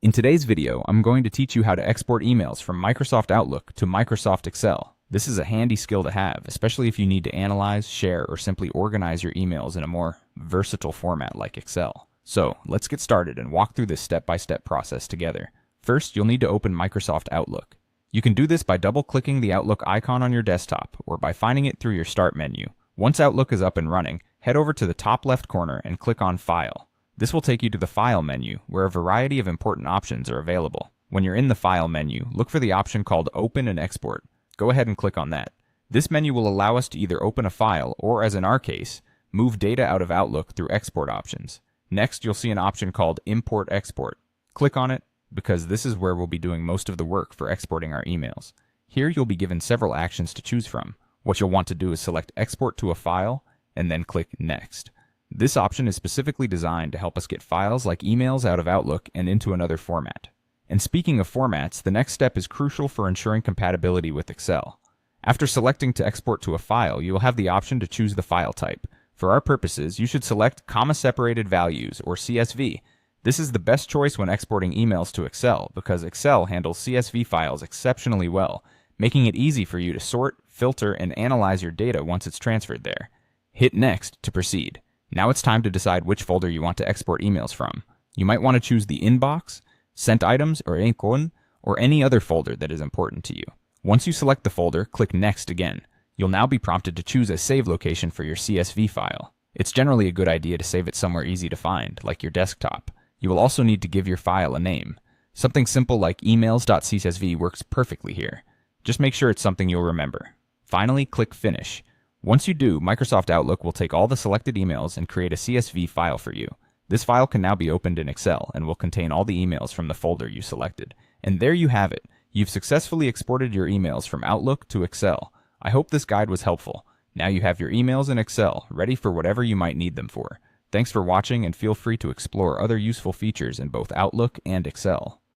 In today's video, I'm going to teach you how to export emails from Microsoft Outlook to Microsoft Excel. This is a handy skill to have, especially if you need to analyze, share, or simply organize your emails in a more versatile format like Excel. So, let's get started and walk through this step-by-step process together. First, you'll need to open Microsoft Outlook. You can do this by double-clicking the Outlook icon on your desktop, or by finding it through your Start menu. Once Outlook is up and running, head over to the top left corner and click on File. This will take you to the File menu, where a variety of important options are available. When you're in the File menu, look for the option called Open and Export. Go ahead and click on that. This menu will allow us to either open a file, or as in our case, move data out of Outlook through export options. Next, you'll see an option called Import Export. Click on it, because this is where we'll be doing most of the work for exporting our emails. Here you'll be given several actions to choose from. What you'll want to do is select Export to a File, and then click Next. This option is specifically designed to help us get files like emails out of Outlook and into another format. And speaking of formats, the next step is crucial for ensuring compatibility with Excel. After selecting to export to a file, you will have the option to choose the file type. For our purposes, you should select comma-separated values, or CSV. This is the best choice when exporting emails to Excel because Excel handles CSV files exceptionally well, making it easy for you to sort, filter, and analyze your data once it's transferred there. Hit Next to proceed. Now it's time to decide which folder you want to export emails from. You might want to choose the Inbox, Sent Items, or Icon, or any other folder that is important to you. Once you select the folder, click Next again. You'll now be prompted to choose a save location for your CSV file. It's generally a good idea to save it somewhere easy to find, like your desktop. You will also need to give your file a name. Something simple like emails.csv works perfectly here. Just make sure it's something you'll remember. Finally, click Finish. Once you do, Microsoft Outlook will take all the selected emails and create a CSV file for you. This file can now be opened in Excel and will contain all the emails from the folder you selected. And there you have it. You've successfully exported your emails from Outlook to Excel. I hope this guide was helpful. Now you have your emails in Excel, ready for whatever you might need them for. Thanks for watching, and feel free to explore other useful features in both Outlook and Excel.